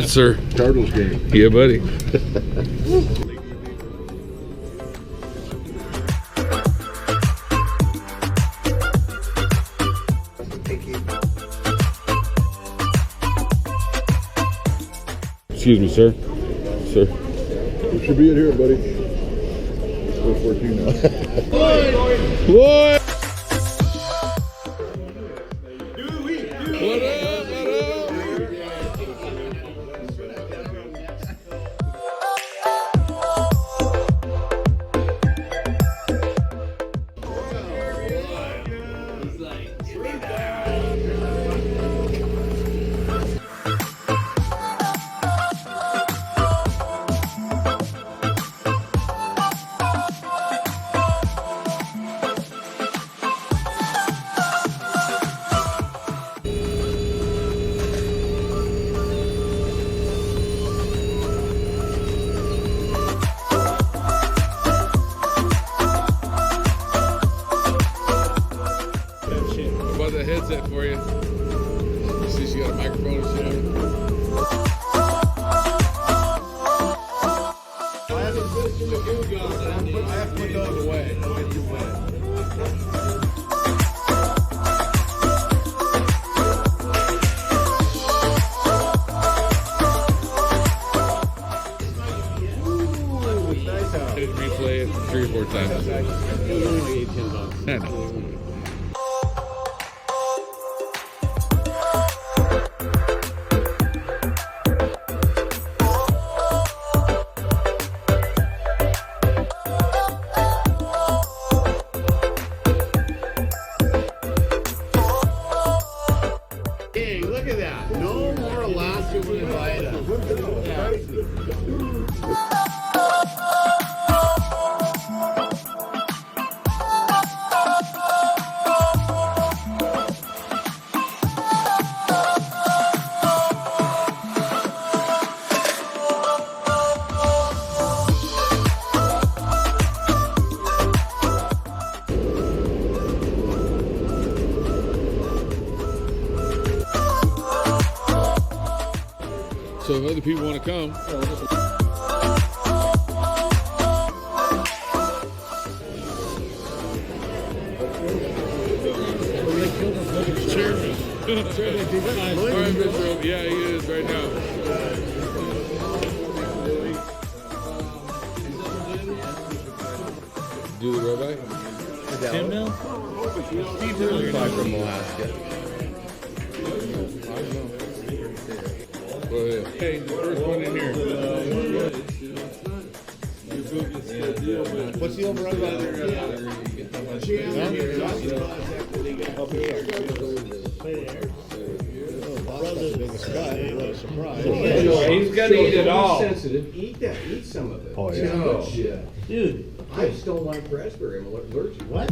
Yes, sir. Cardinals game. Yeah, buddy. Excuse me, sir. Sir. You should be in here, buddy. It's 4:14 now. What? About the headset for you. See, she got a microphone and shit on it. I have to put those away. Replay it 3 or 4 times. I know. Hey, look at that. No more Alaska with Vita. So if other people want to come, yeah, he is right now. Do the robot? Tim now? Steve earlier from Alaska. Go ahead. Hey, the first one in here. What's the over-under on there? He's gonna eat it all. Sensitive. Eat that. Eat some of it. Oh, yeah. It's good shit. Dude. I just don't like raspberry. I'm allergic. What?